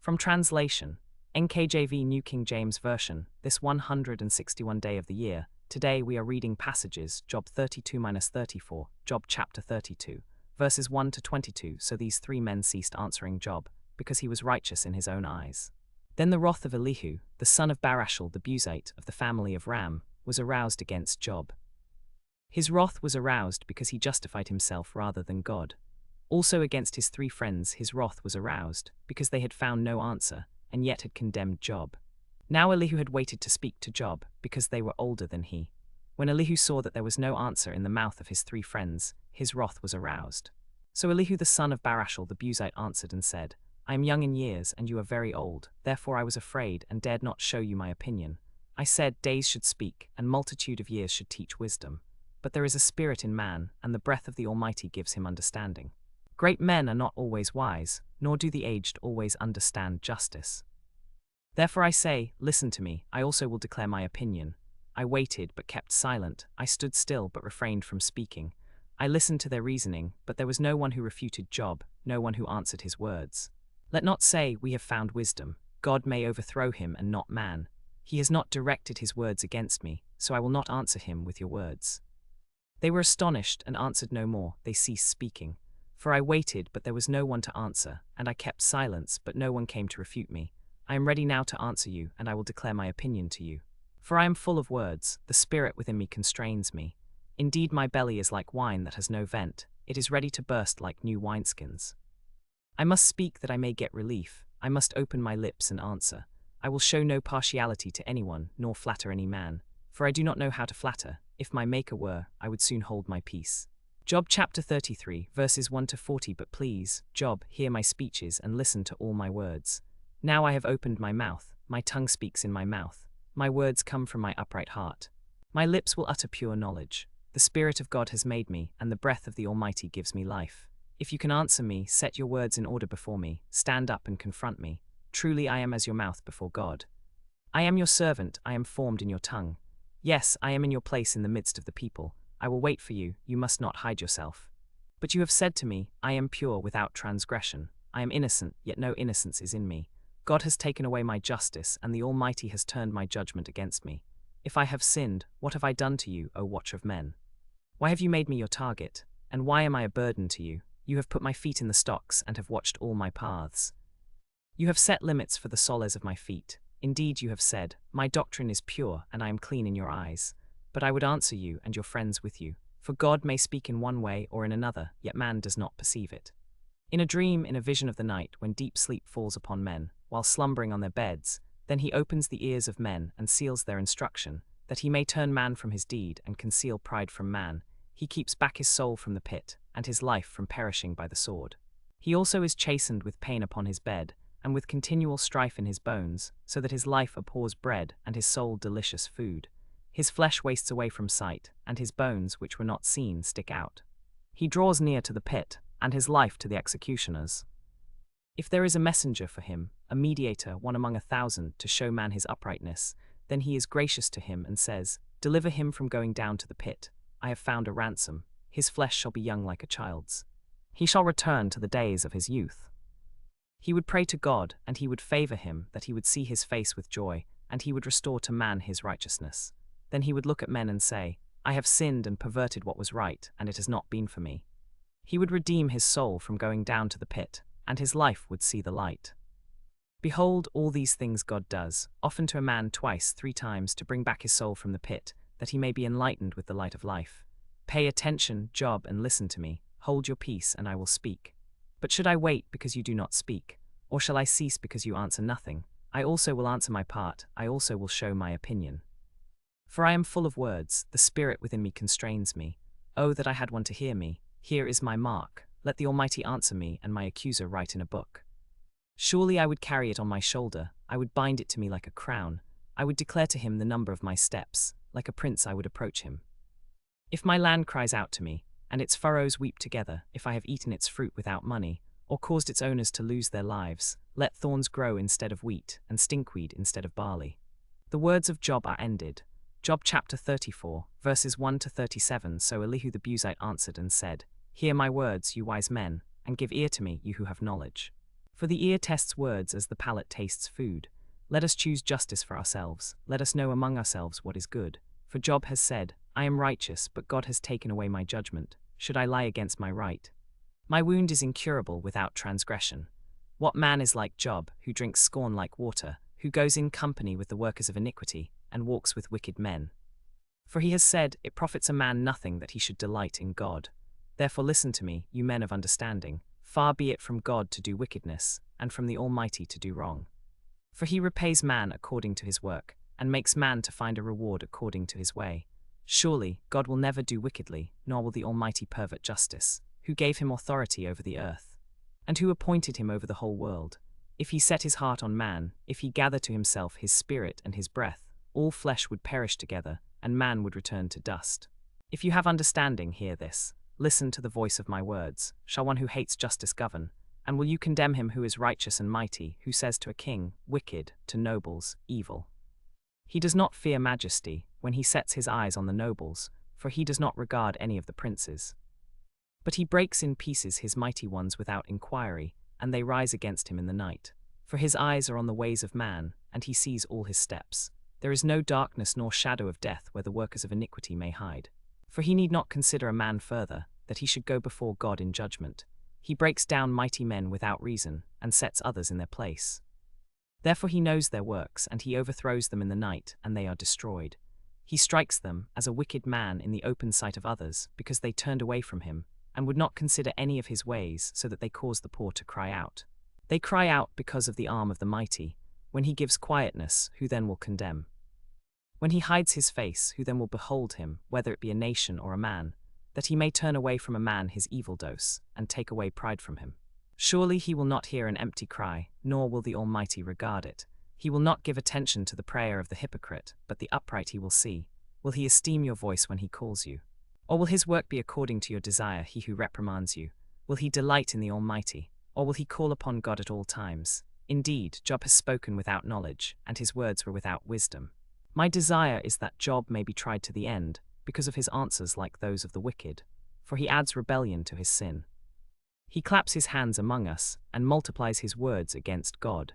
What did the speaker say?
From translation, NKJV New King James Version, this 161 day of the year, today we are reading passages, Job 32-34, Job chapter 32, verses 1 to 22. So these three men ceased answering Job, because he was righteous in his own eyes. Then the wrath of Elihu, the son of Barashel the Buzite of the family of Ram, was aroused against Job. His wrath was aroused because he justified himself rather than God. Also against his three friends his wrath was aroused, because they had found no answer, and yet had condemned Job. Now Elihu had waited to speak to Job, because they were older than he. When Elihu saw that there was no answer in the mouth of his three friends, his wrath was aroused. So Elihu the son of Barashel the Buzite answered and said, I am young in years, and you are very old, therefore I was afraid, and dared not show you my opinion. I said, days should speak, and multitude of years should teach wisdom. But there is a spirit in man, and the breath of the Almighty gives him understanding. Great men are not always wise, nor do the aged always understand justice. Therefore I say, listen to me, I also will declare my opinion. I waited, but kept silent, I stood still, but refrained from speaking. I listened to their reasoning, but there was no one who refuted Job, no one who answered his words. Let not say, we have found wisdom. God may overthrow him and not man. He has not directed his words against me, so I will not answer him with your words. They were astonished and answered no more, they ceased speaking. For I waited, but there was no one to answer, and I kept silence, but no one came to refute me. I am ready now to answer you, and I will declare my opinion to you. For I am full of words, the spirit within me constrains me. Indeed my belly is like wine that has no vent, it is ready to burst like new wineskins. I must speak that I may get relief, I must open my lips and answer. I will show no partiality to anyone, nor flatter any man, for I do not know how to flatter. If my Maker were, I would soon hold my peace. Job chapter 33, verses 1 to 40. But please, Job, hear my speeches and listen to all my words. Now I have opened my mouth, my tongue speaks in my mouth. My words come from my upright heart. My lips will utter pure knowledge. The Spirit of God has made me, and the breath of the Almighty gives me life. If you can answer me, set your words in order before me, stand up and confront me. Truly I am as your mouth before God. I am your servant, I am formed in your tongue. Yes, I am in your place in the midst of the people. I will wait for you, you must not hide yourself. But you have said to me, I am pure without transgression. I am innocent, yet no innocence is in me. God has taken away my justice, and the Almighty has turned my judgment against me. If I have sinned, what have I done to you, O watch of men? Why have you made me your target? And why am I a burden to you? You have put my feet in the stocks, and have watched all my paths. You have set limits for the soles of my feet. Indeed you have said, my doctrine is pure, and I am clean in your eyes. But I would answer you and your friends with you. For God may speak in one way or in another, yet man does not perceive it. In a dream, in a vision of the night, when deep sleep falls upon men, while slumbering on their beds, then he opens the ears of men and seals their instruction, that he may turn man from his deed and conceal pride from man. He keeps back his soul from the pit, and his life from perishing by the sword. He also is chastened with pain upon his bed, and with continual strife in his bones, so that his life abhors bread, and his soul delicious food. His flesh wastes away from sight, and his bones, which were not seen, stick out. He draws near to the pit, and his life to the executioners. If there is a messenger for him, a mediator, one among 1,000, to show man his uprightness, then he is gracious to him and says, deliver him from going down to the pit. I have found a ransom. His flesh shall be young like a child's. He shall return to the days of his youth. He would pray to God, and he would favor him, that he would see his face with joy, and he would restore to man his righteousness. Then he would look at men and say, I have sinned and perverted what was right, and it has not been for me. He would redeem his soul from going down to the pit, and his life would see the light. Behold, all these things God does, often to a man twice, 3 times, to bring back his soul from the pit, that he may be enlightened with the light of life. Pay attention, Job, and listen to me. Hold your peace, and I will speak. But should I wait because you do not speak? Or shall I cease because you answer nothing? I also will answer my part, I also will show my opinion. For I am full of words, the spirit within me constrains me. Oh, that I had one to hear me. Here is my mark. Let the Almighty answer me, and my accuser write in a book. Surely I would carry it on my shoulder, I would bind it to me like a crown. I would declare to him the number of my steps, like a prince I would approach him. If my land cries out to me, and its furrows weep together, if I have eaten its fruit without money, or caused its owners to lose their lives, let thorns grow instead of wheat, and stinkweed instead of barley. The words of Job are ended. Job chapter 34, verses 1 to 37. So Elihu the Buzite answered and said, Hear my words, you wise men, and give ear to me, you who have knowledge. For the ear tests words as the palate tastes food. Let us choose justice for ourselves. Let us know among ourselves what is good. For Job has said, I am righteous, but God has taken away my judgment. Should I lie against my right? My wound is incurable without transgression. What man is like Job, who drinks scorn like water, who goes in company with the workers of iniquity, and walks with wicked men? For he has said, it profits a man nothing that he should delight in God. Therefore listen to me, you men of understanding. Far be it from God to do wickedness, and from the Almighty to do wrong. For he repays man according to his work, and makes man to find a reward according to his way. Surely, God will never do wickedly, nor will the Almighty pervert justice, who gave him authority over the earth, and who appointed him over the whole world. If he set his heart on man, if he gather to himself his spirit and his breath, all flesh would perish together, and man would return to dust. If you have understanding, hear this. Listen to the voice of my words. Shall one who hates justice govern? And will you condemn him who is righteous and mighty, who says to a king, wicked, to nobles, evil? He does not fear majesty, when he sets his eyes on the nobles, for he does not regard any of the princes. But he breaks in pieces his mighty ones without inquiry, and they rise against him in the night. For his eyes are on the ways of man, and he sees all his steps. There is no darkness nor shadow of death where the workers of iniquity may hide. For he need not consider a man further, that he should go before God in judgment. He breaks down mighty men without reason, and sets others in their place. Therefore he knows their works, and he overthrows them in the night, and they are destroyed. He strikes them, as a wicked man in the open sight of others, because they turned away from him, and would not consider any of his ways, so that they cause the poor to cry out. They cry out because of the arm of the mighty. When he gives quietness, who then will condemn? When he hides his face, who then will behold him, whether it be a nation or a man, that he may turn away from a man his evil dose, and take away pride from him? Surely he will not hear an empty cry, nor will the Almighty regard it. He will not give attention to the prayer of the hypocrite, but the upright he will see. Will he esteem your voice when he calls you? Or will his work be according to your desire, he who reprimands you? Will he delight in the Almighty? Or will he call upon God at all times? Indeed, Job has spoken without knowledge, and his words were without wisdom. My desire is that Job may be tried to the end, because of his answers like those of the wicked, for he adds rebellion to his sin. He claps his hands among us, and multiplies his words against God.